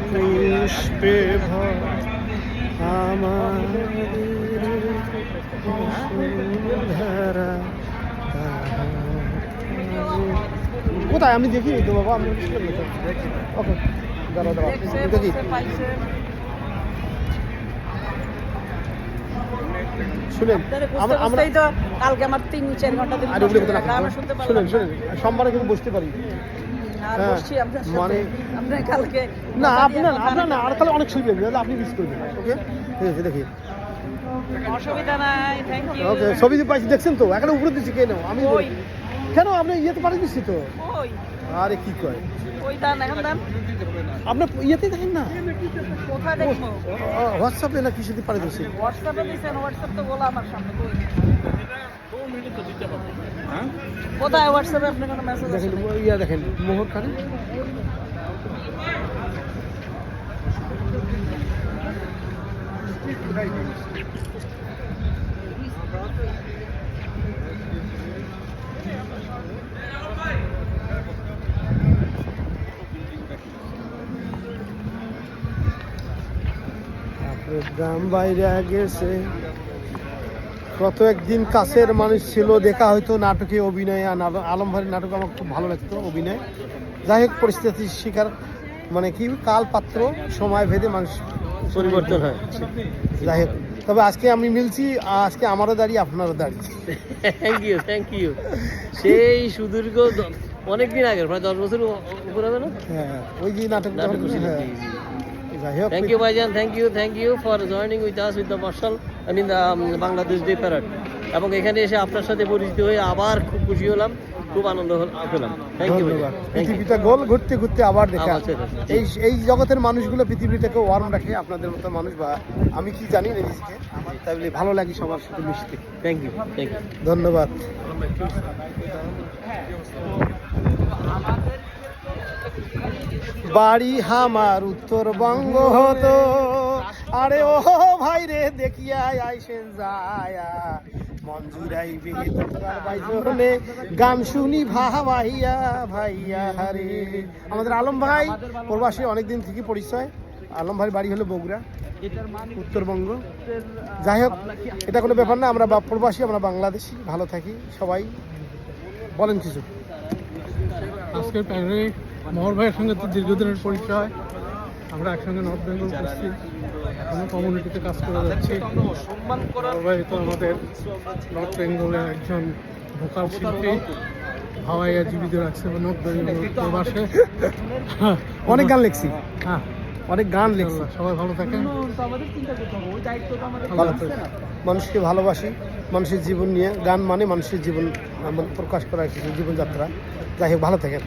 পুষ্পে আমার কোথায় আমি দেখি তো বাবা আমি ওকে দাঁড়া দাঁড়া দেখি শুনেন আমরা তো কালকে আমার 3-4 ঘন্টা শুনেন শুনেন সোমবারে কিন্তু বসতে পারি মানে আপনার কালকে না আপনার না আর তাহলে অনেক সুবিধা হবে আপনি মিস করবেন ওকে ঠিক আছে দেখি অসুবিধা নাই থ্যাংক ইউ ওকে ছবি পাইছি দেখছেন তো এখন উপরে দিচ্ছি কেন আমি কেন আপনি ইয়েতে পাঠিয়ে দিচ্ছি তো আরে কি কয় ওই দান এখন দান আপনার ইয়েতে দেখেন না কোথায় দেখবো হোয়াটসঅ্যাপে না কিছু দিয়ে পাঠিয়ে দিচ্ছি হোয়াটসঅ্যাপে দিছেন হোয়াটসঅ্যাপ তো বলা আমার সামনে কোথায় হোয়াটসঅ্যাপে আপনি কোনো মেসেজ দেখেন ইয়া দেখেন মোহর খানে গ্রাম বাইরে গেছে কত একদিন কাছের মানুষ ছিল দেখা হয়তো নাটকে অভিনয় আলম ভাইয়ের নাটক আমার খুব ভালো লাগতো অভিনয় যাই হোক পরিস্থিতির শিকার মানে কি কাল পাত্র সময় ভেদে মানুষ পরিবর্তন হয় যাই হোক তবে আজকে আমি মিলছি আজকে আমারও দাঁড়িয়ে আপনারও দাঁড়িয়ে থ্যাংক ইউ সেই সুদীর্ঘ অনেকদিন আগে প্রায় 10 বছর উপরে হবে না হ্যাঁ ওই যে নাটক Thank you, Baijan. Thank you for joining with us with the Marshal and in the Bangladesh Day Parade. এবং এখানে এসে আপনার সাথে পরিচিত হয়ে আবার খুব খুশি হলাম, খুব আনন্দ পেলাম। Thank you. পৃথিবীটা গোল ঘুরতে ঘুরতে আবার দেখা এই জগতের মানুষগুলো পৃথিবীটাকে ওয়ার্ম রাখে আপনাদের মতো মানুষ বা আমি কি জানি না নিজেকে তাই বলে ভালো লাগে সবার সাথে মিশতে। থ্যাংক ইউ ধন্যবাদ। বাড়ি আমার উত্তরবঙ্গ হতো আরে ও ভাই রে দেখিয়া আইসেন যায়া মঞ্জুরাই বেদনে গান শুনি ভাইয়া ভাইয়া হারে। আমাদের আলম ভাই প্রবাসী অনেকদিন থেকে পরিচয়। আলম ভাই বাড়ি হলো বগুড়া উত্তরবঙ্গ। যাই হোক এটা কোনো ব্যাপার না, আমরা প্রবাসী, আমরা বাংলাদেশি, ভালো থাকি সবাই। বলেন কিছু। আজকের প্যানেলে মোহর ভাইয়ের সঙ্গে তো দীর্ঘদিনের পরিচয়, আমরা একসঙ্গে নর্থ বেঙ্গল করছি, এখনো কমিউনিটিতে কাজ করে যাচ্ছি। মোহর ভাই তো আমাদের নর্থ বেঙ্গলের একজন ভোকাল শিল্পী, হাওয়াইয়া জীবিত রাখছে নর্থ বেঙ্গল প্রবাসে। অনেক গান লিখছি, হ্যাঁ অনেক গান লিখছি। সবাই ভালো থাকেন, মানুষকে ভালোবাসি, মানুষের জীবন নিয়ে গান মানে মানুষের জীবন প্রকাশ করা কিছু জীবনযাত্রা। যাই হোক ভালো থাকেন।